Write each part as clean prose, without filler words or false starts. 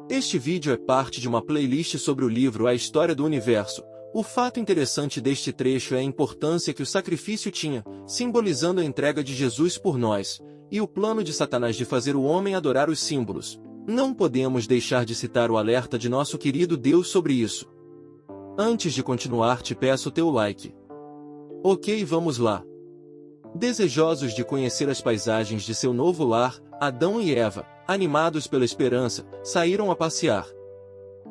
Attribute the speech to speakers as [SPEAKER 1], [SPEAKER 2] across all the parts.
[SPEAKER 1] Este vídeo é parte de uma playlist sobre o livro A História do Universo. O fato interessante deste trecho é a importância que o sacrifício tinha, simbolizando a entrega de Jesus por nós, e o plano de Satanás de fazer o homem adorar os símbolos. Não podemos deixar de citar o alerta de nosso querido Deus sobre isso. Antes de continuar, te peço teu like. Ok, vamos lá. Desejosos de conhecer as paisagens de seu novo lar, Adão e Eva, animados pela esperança, saíram a passear.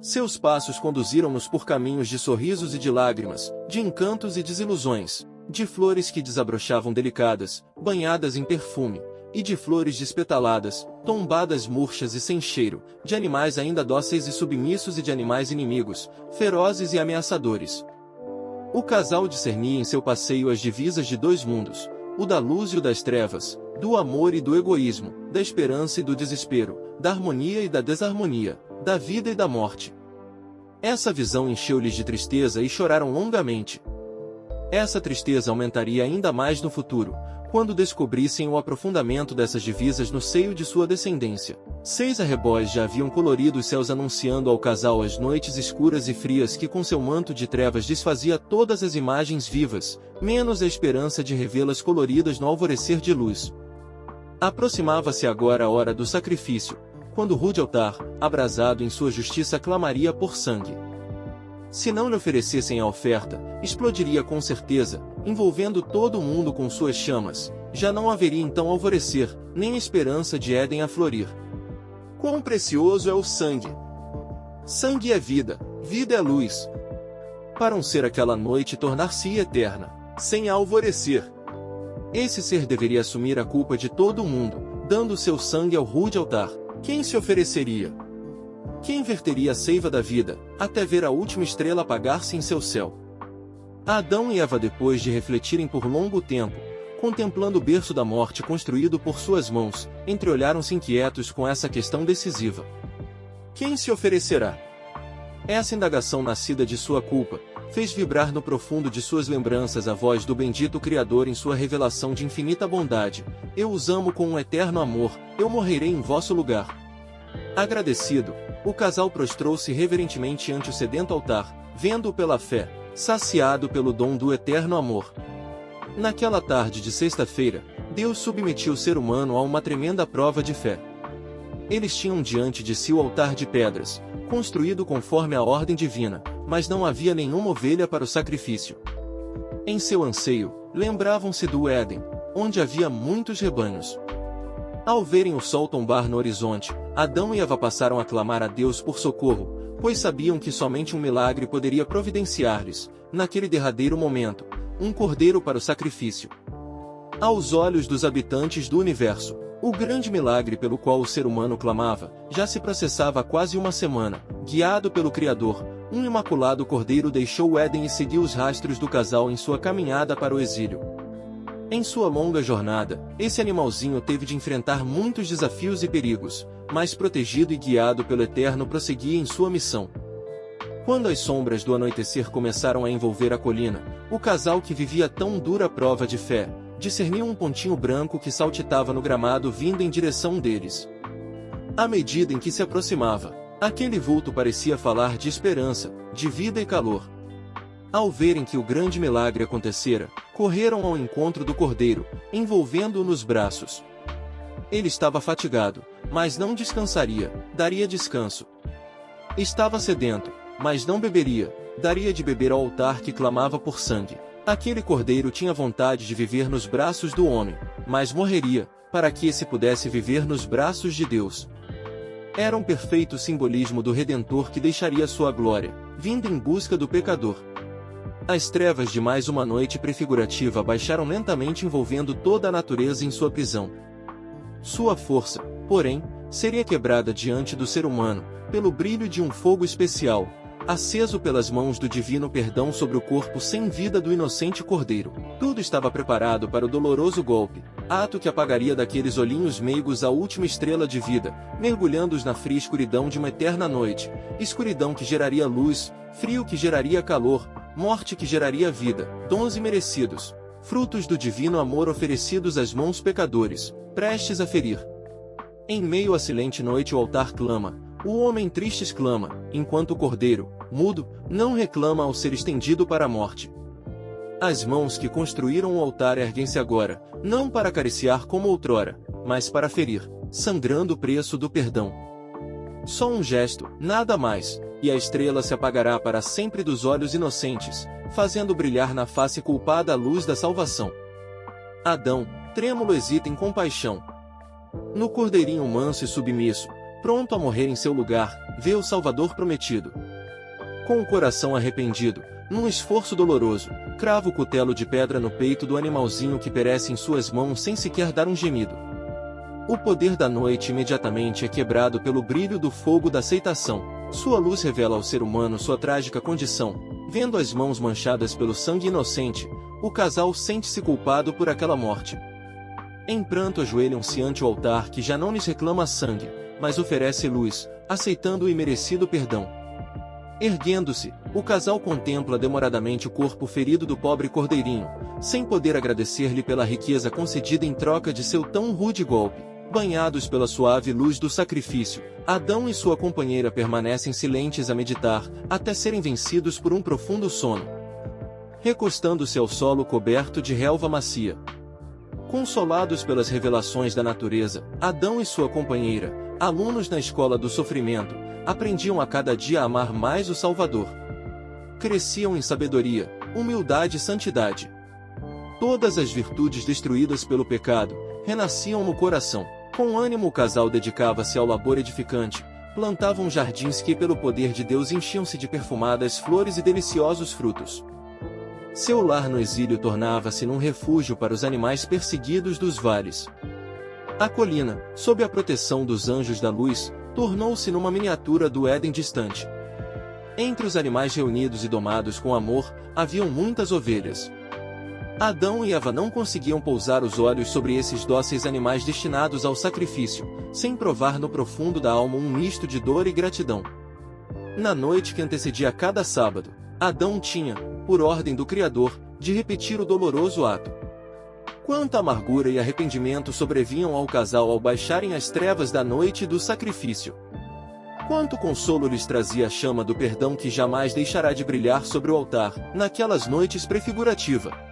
[SPEAKER 1] Seus passos conduziram-nos por caminhos de sorrisos e de lágrimas, de encantos e desilusões, de flores que desabrochavam delicadas, banhadas em perfume, e de flores despetaladas, tombadas murchas e sem cheiro, de animais ainda dóceis e submissos e de animais inimigos, ferozes e ameaçadores. O casal discernia em seu passeio as divisas de dois mundos, o da luz e o das trevas, do amor e do egoísmo, da esperança e do desespero, da harmonia e da desarmonia, da vida e da morte. Essa visão encheu-lhes de tristeza e choraram longamente. Essa tristeza aumentaria ainda mais no futuro, quando descobrissem o aprofundamento dessas divisas no seio de sua descendência. 6 arrebóis já haviam colorido os céus, anunciando ao casal as noites escuras e frias que com seu manto de trevas desfazia todas as imagens vivas, menos a esperança de revê-las coloridas no alvorecer de luz. Aproximava-se agora a hora do sacrifício, quando o rude altar, abrasado em sua justiça, clamaria por sangue. Se não lhe oferecessem a oferta, explodiria com certeza, envolvendo todo o mundo com suas chamas. Já não haveria então alvorecer, nem esperança de Éden a florir. Quão precioso é o sangue! Sangue é vida, vida é luz. Para um ser aquela noite tornar-se eterna, sem alvorecer. Esse ser deveria assumir a culpa de todo o mundo, dando seu sangue ao rude altar. Quem se ofereceria? Quem verteria a seiva da vida, até ver a última estrela apagar-se em seu céu? Adão e Eva, depois de refletirem por longo tempo, contemplando o berço da morte construído por suas mãos, entreolharam-se inquietos com essa questão decisiva. Quem se oferecerá? Essa indagação nascida de sua culpa, fez vibrar no profundo de suas lembranças a voz do bendito Criador em sua revelação de infinita bondade. Eu os amo com um eterno amor, eu morrerei em vosso lugar. Agradecido, o casal prostrou-se reverentemente ante o sedento altar, vendo-o pela fé, saciado pelo dom do eterno amor. Naquela tarde de sexta-feira, Deus submetiu o ser humano a uma tremenda prova de fé. Eles tinham diante de si o altar de pedras, construído conforme a ordem divina, mas não havia nenhuma ovelha para o sacrifício. Em seu anseio, lembravam-se do Éden, onde havia muitos rebanhos. Ao verem o sol tombar no horizonte, Adão e Eva passaram a clamar a Deus por socorro, pois sabiam que somente um milagre poderia providenciar-lhes, naquele derradeiro momento, um cordeiro para o sacrifício. Aos olhos dos habitantes do universo, o grande milagre pelo qual o ser humano clamava, já se processava há quase uma semana. Guiado pelo Criador, um imaculado cordeiro deixou o Éden e seguiu os rastros do casal em sua caminhada para o exílio. Em sua longa jornada, esse animalzinho teve de enfrentar muitos desafios e perigos, mas protegido e guiado pelo Eterno prosseguia em sua missão. Quando as sombras do anoitecer começaram a envolver a colina, o casal que vivia tão dura prova de fé, discerniu um pontinho branco que saltitava no gramado vindo em direção deles. À medida em que se aproximava, aquele vulto parecia falar de esperança, de vida e calor. Ao verem que o grande milagre acontecera, correram ao encontro do cordeiro, envolvendo-o nos braços. Ele estava fatigado, mas não descansaria, daria descanso. Estava sedento, mas não beberia, daria de beber ao altar que clamava por sangue. Aquele cordeiro tinha vontade de viver nos braços do homem, mas morreria, para que esse pudesse viver nos braços de Deus. Era um perfeito simbolismo do Redentor que deixaria sua glória, vindo em busca do pecador. As trevas de mais uma noite prefigurativa baixaram lentamente, envolvendo toda a natureza em sua prisão. Sua força, porém, seria quebrada diante do ser humano, pelo brilho de um fogo especial, aceso pelas mãos do divino perdão sobre o corpo sem vida do inocente cordeiro. Tudo estava preparado para o doloroso golpe, ato que apagaria daqueles olhinhos meigos a última estrela de vida, mergulhando-os na fria escuridão de uma eterna noite, escuridão que geraria luz, frio que geraria calor, morte que geraria vida, dons imerecidos, frutos do divino amor oferecidos às mãos pecadores, prestes a ferir. Em meio à silente noite o altar clama, O homem triste exclama, enquanto o cordeiro, mudo, não reclama ao ser estendido para a morte. As mãos que construíram o altar erguem-se agora, não para acariciar como outrora, mas para ferir, sangrando o preço do perdão. Só um gesto, nada mais, e a estrela se apagará para sempre dos olhos inocentes, fazendo brilhar na face culpada a luz da salvação. Adão, trêmulo, hesita em compaixão. No cordeirinho manso e submisso, pronto a morrer em seu lugar, vê o Salvador prometido. Com o coração arrependido, num esforço doloroso, crava o cutelo de pedra no peito do animalzinho que perece em suas mãos sem sequer dar um gemido. O poder da noite imediatamente é quebrado pelo brilho do fogo da aceitação. Sua luz revela ao ser humano sua trágica condição. Vendo as mãos manchadas pelo sangue inocente, o casal sente-se culpado por aquela morte. Em pranto ajoelham-se ante o altar que já não lhes reclama sangue, mas oferece luz, aceitando o imerecido perdão. Erguendo-se, o casal contempla demoradamente o corpo ferido do pobre cordeirinho, sem poder agradecer-lhe pela riqueza concedida em troca de seu tão rude golpe. Banhados pela suave luz do sacrifício, Adão e sua companheira permanecem silentes a meditar, até serem vencidos por um profundo sono. Recostando-se ao solo coberto de relva macia. Consolados pelas revelações da natureza, Adão e sua companheira, alunos na escola do sofrimento, aprendiam a cada dia a amar mais o Salvador. Cresciam em sabedoria, humildade e santidade. Todas as virtudes destruídas pelo pecado, renasciam no coração. Com ânimo o casal dedicava-se ao labor edificante, plantavam jardins que pelo poder de Deus enchiam-se de perfumadas flores e deliciosos frutos. Seu lar no exílio tornava-se num refúgio para os animais perseguidos dos vales. A colina, sob a proteção dos anjos da luz, tornou-se numa miniatura do Éden distante. Entre os animais reunidos e domados com amor, haviam muitas ovelhas. Adão e Eva não conseguiam pousar os olhos sobre esses dóceis animais destinados ao sacrifício, sem provar no profundo da alma um misto de dor e gratidão. Na noite que antecedia cada sábado, Adão tinha, por ordem do Criador, de repetir o doloroso ato. Quanta amargura e arrependimento sobrevinham ao casal ao baixarem as trevas da noite e do sacrifício. Quanto consolo lhes trazia a chama do perdão que jamais deixará de brilhar sobre o altar, naquelas noites prefigurativa.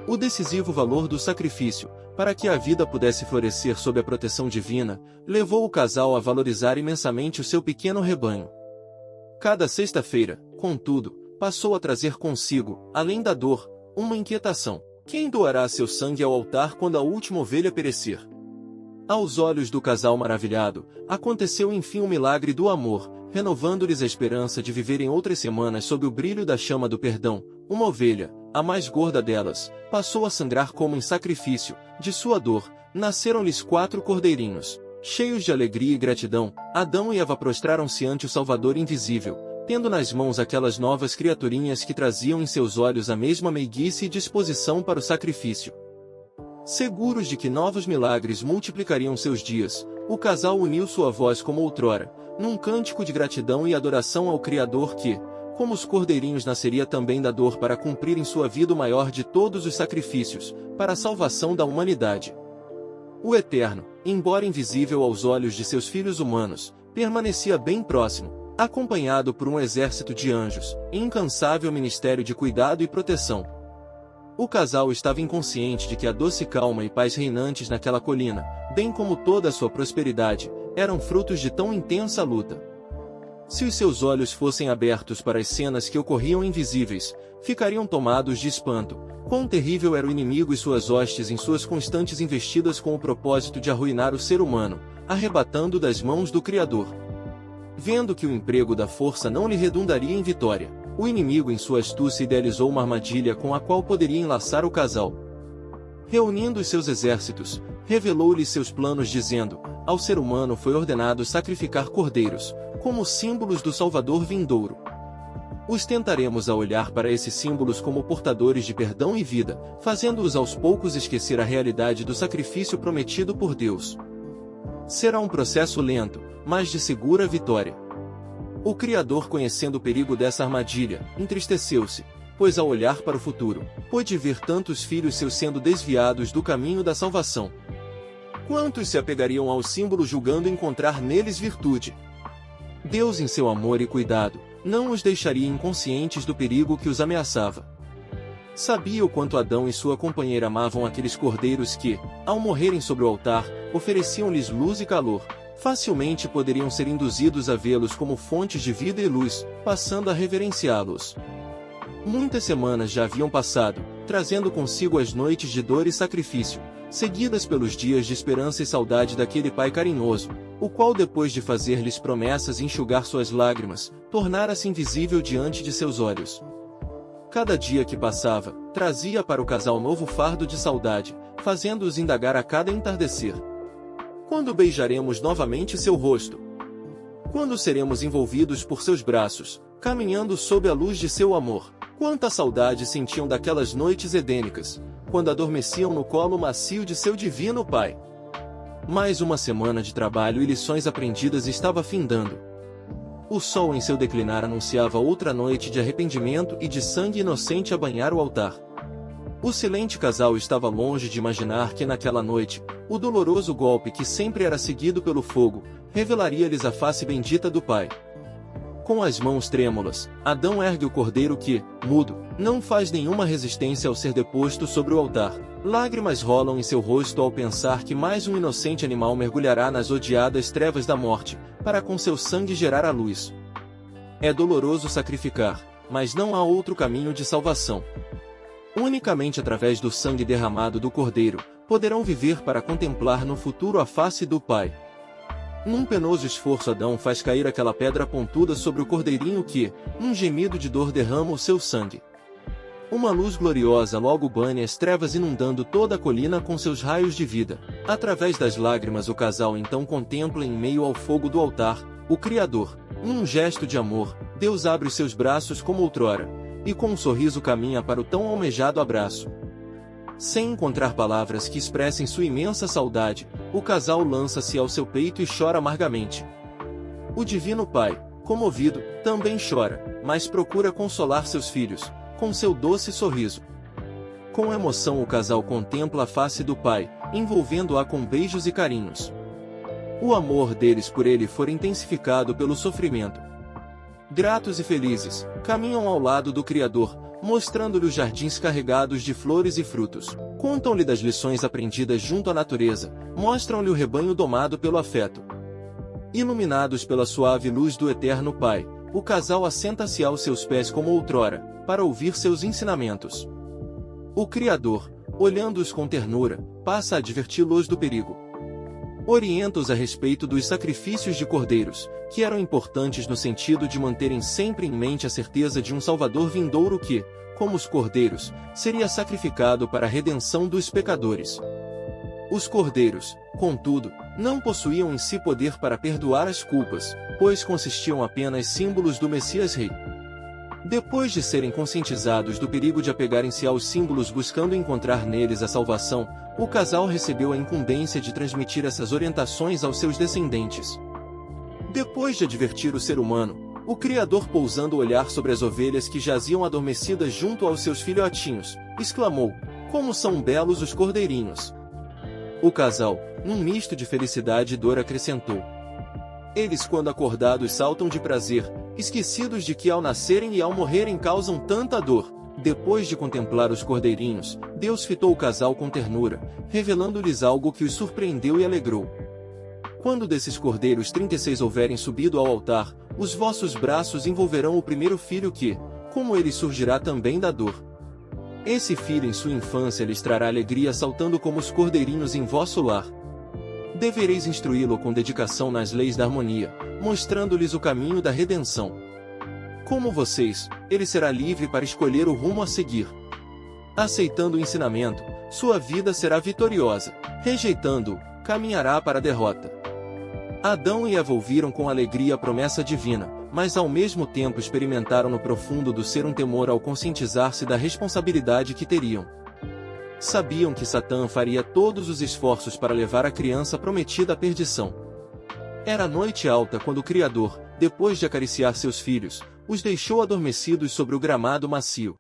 [SPEAKER 1] O decisivo valor do sacrifício, para que a vida pudesse florescer sob a proteção divina, levou o casal a valorizar imensamente o seu pequeno rebanho. Cada sexta-feira, contudo, passou a trazer consigo, além da dor, uma inquietação. Quem doará seu sangue ao altar quando a última ovelha perecer? Aos olhos do casal maravilhado, aconteceu enfim o milagre do amor, renovando-lhes a esperança de viverem outras semanas sob o brilho da chama do perdão. Uma ovelha, a mais gorda delas, passou a sangrar como em sacrifício. De sua dor, nasceram-lhes 4 cordeirinhos. Cheios de alegria e gratidão, Adão e Eva prostraram-se ante o Salvador invisível, tendo nas mãos aquelas novas criaturinhas que traziam em seus olhos a mesma meiguice e disposição para o sacrifício. Seguros de que novos milagres multiplicariam seus dias, o casal uniu sua voz como outrora, num cântico de gratidão e adoração ao Criador que, como os cordeirinhos, nasceria também da dor para cumprir em sua vida o maior de todos os sacrifícios, para a salvação da humanidade. O Eterno, embora invisível aos olhos de seus filhos humanos, permanecia bem próximo, acompanhado por um exército de anjos, em incansável ministério de cuidado e proteção. O casal estava inconsciente de que a doce calma e paz reinantes naquela colina, bem como toda a sua prosperidade, eram frutos de tão intensa luta. Se os seus olhos fossem abertos para as cenas que ocorriam invisíveis, ficariam tomados de espanto. Quão terrível era o inimigo e suas hostes em suas constantes investidas com o propósito de arruinar o ser humano, arrebatando das mãos do Criador. Vendo que o emprego da força não lhe redundaria em vitória, o inimigo em sua astúcia idealizou uma armadilha com a qual poderia enlaçar o casal. Reunindo os seus exércitos, revelou-lhes seus planos dizendo: ao ser humano foi ordenado sacrificar cordeiros, como símbolos do Salvador vindouro. Os tentaremos a olhar para esses símbolos como portadores de perdão e vida, fazendo-os aos poucos esquecer a realidade do sacrifício prometido por Deus. Será um processo lento, mas de segura vitória. O Criador, conhecendo o perigo dessa armadilha, entristeceu-se, pois ao olhar para o futuro, pôde ver tantos filhos seus sendo desviados do caminho da salvação. Quantos se apegariam ao símbolo julgando encontrar neles virtude? Deus, em seu amor e cuidado, não os deixaria inconscientes do perigo que os ameaçava. Sabia o quanto Adão e sua companheira amavam aqueles cordeiros que, ao morrerem sobre o altar, ofereciam-lhes luz e calor. Facilmente poderiam ser induzidos a vê-los como fontes de vida e luz, passando a reverenciá-los. Muitas semanas já haviam passado, trazendo consigo as noites de dor e sacrifício, seguidas pelos dias de esperança e saudade daquele pai carinhoso, o qual, depois de fazer-lhes promessas e enxugar suas lágrimas, tornara-se invisível diante de seus olhos. Cada dia que passava, trazia para o casal novo fardo de saudade, fazendo-os indagar a cada entardecer: quando beijaremos novamente seu rosto? Quando seremos envolvidos por seus braços, caminhando sob a luz de seu amor? Quanta saudade sentiam daquelas noites edênicas, quando adormeciam no colo macio de seu divino Pai. Mais uma semana de trabalho e lições aprendidas estava findando. O sol em seu declinar anunciava outra noite de arrependimento e de sangue inocente a banhar o altar. O silente casal estava longe de imaginar que naquela noite, o doloroso golpe que sempre era seguido pelo fogo, revelaria-lhes a face bendita do Pai. Com as mãos trêmulas, Adão ergue o cordeiro que, mudo, não faz nenhuma resistência ao ser deposto sobre o altar. Lágrimas rolam em seu rosto ao pensar que mais um inocente animal mergulhará nas odiadas trevas da morte, para com seu sangue gerar a luz. É doloroso sacrificar, mas não há outro caminho de salvação. Unicamente através do sangue derramado do cordeiro, poderão viver para contemplar no futuro a face do Pai. Num penoso esforço, Adão faz cair aquela pedra pontuda sobre o cordeirinho que, num gemido de dor, derrama o seu sangue. Uma luz gloriosa logo banha as trevas, inundando toda a colina com seus raios de vida. Através das lágrimas, o casal então contempla, em meio ao fogo do altar, o Criador. Num gesto de amor, Deus abre os seus braços como outrora, e com um sorriso caminha para o tão almejado abraço. Sem encontrar palavras que expressem sua imensa saudade, o casal lança-se ao seu peito e chora amargamente. O Divino Pai, comovido, também chora, mas procura consolar seus filhos, com seu doce sorriso. Com emoção, o casal contempla a face do Pai, envolvendo-a com beijos e carinhos. O amor deles por ele foi intensificado pelo sofrimento. Gratos e felizes, caminham ao lado do Criador, mostrando-lhe os jardins carregados de flores e frutos. Contam-lhe das lições aprendidas junto à natureza, mostram-lhe o rebanho domado pelo afeto. Iluminados pela suave luz do Eterno Pai, o casal assenta-se aos seus pés como outrora, para ouvir seus ensinamentos. O Criador, olhando-os com ternura, passa a adverti-los do perigo. Orienta-os a respeito dos sacrifícios de cordeiros, que eram importantes no sentido de manterem sempre em mente a certeza de um Salvador vindouro que, como os cordeiros, seria sacrificado para a redenção dos pecadores. Os cordeiros, contudo, não possuíam em si poder para perdoar as culpas, pois consistiam apenas símbolos do Messias Rei. Depois de serem conscientizados do perigo de apegarem-se aos símbolos buscando encontrar neles a salvação, o casal recebeu a incumbência de transmitir essas orientações aos seus descendentes. Depois de advertir o ser humano, o Criador, pousando o olhar sobre as ovelhas que jaziam adormecidas junto aos seus filhotinhos, exclamou: "Como são belos os cordeirinhos!" O casal, num misto de felicidade e dor, acrescentou: "Eles, quando acordados, saltam de prazer, esquecidos de que ao nascerem e ao morrerem causam tanta dor." Depois de contemplar os cordeirinhos, Deus fitou o casal com ternura, revelando-lhes algo que os surpreendeu e alegrou. "Quando desses cordeiros 36 houverem subido ao altar, os vossos braços envolverão o primeiro filho que, como ele, surgirá também da dor. Esse filho em sua infância lhes trará alegria, saltando como os cordeirinhos em vosso lar. Devereis instruí-lo com dedicação nas leis da harmonia, mostrando-lhes o caminho da redenção. Como vocês, ele será livre para escolher o rumo a seguir. Aceitando o ensinamento, sua vida será vitoriosa. Rejeitando-o, caminhará para a derrota." Adão e Eva ouviram com alegria a promessa divina, mas ao mesmo tempo experimentaram no profundo do ser um temor ao conscientizar-se da responsabilidade que teriam. Sabiam que Satã faria todos os esforços para levar a criança prometida à perdição. Era noite alta quando o Criador, depois de acariciar seus filhos, os deixou adormecidos sobre o gramado macio.